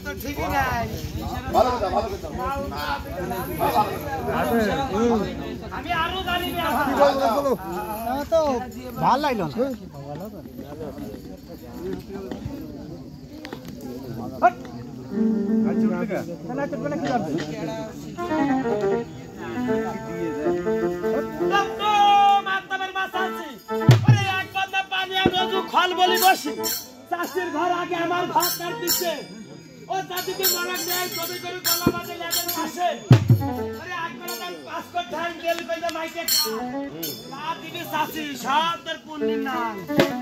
তো ঠিকই নাই আমি আরো জানি তো ভাল লাগলো খল বলি বসি চাষির ঘর আগে আমার ভাত কাট দিচ্ছে ও চাষিকে মরক দেয় ছবি করে গলা বাজে এদের পাশে আরে একবার আমি পাস কর টাইম গেল কইলা মাইকে না দিবি চাষি সব তোর পুণ্য না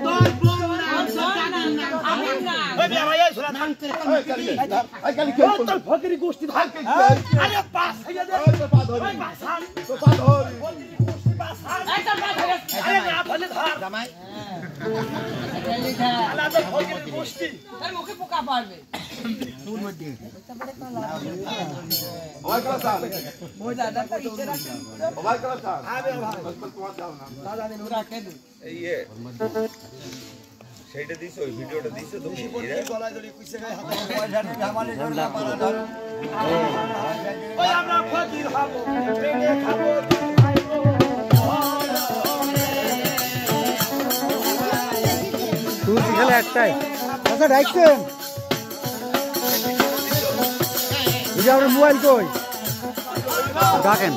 তোর বোন না জানান না আমি না ওই বিয়া ভাই সুরা ধান করে এই কালি কি তোর ফকিরি গোষ্ঠী ভাগ আরে পাস হইয়া দে পা ধরি পাস তো পা ধরি ফকিরি গোষ্ঠী পাস এই তো পা ধরে আরে না ধরে ধর জামাই আলাদা ফকিরি গোষ্ঠী তার মুখে পোকা পারবে তোর মধ্যে ওই কলা সাহেব ওই দাদা তো ইচ্ছে রাখছে ওই কলা সাহেব আবে ভাই তোমার দাও না দাদা দিন ওরা কে দিন এই সেইটা দিছো ওই ভিডিওটা দিছো তো গলায় ধরে কইছে গায় হাতে আমারে জোড়া পারা ধর ওই আমরা ফকির হব ট্রেনে খাবো খাইবো তুই খেলে একটাই আচ্ছা ডাকছেন বুঝা আমার মোবাইল কই ডাকেন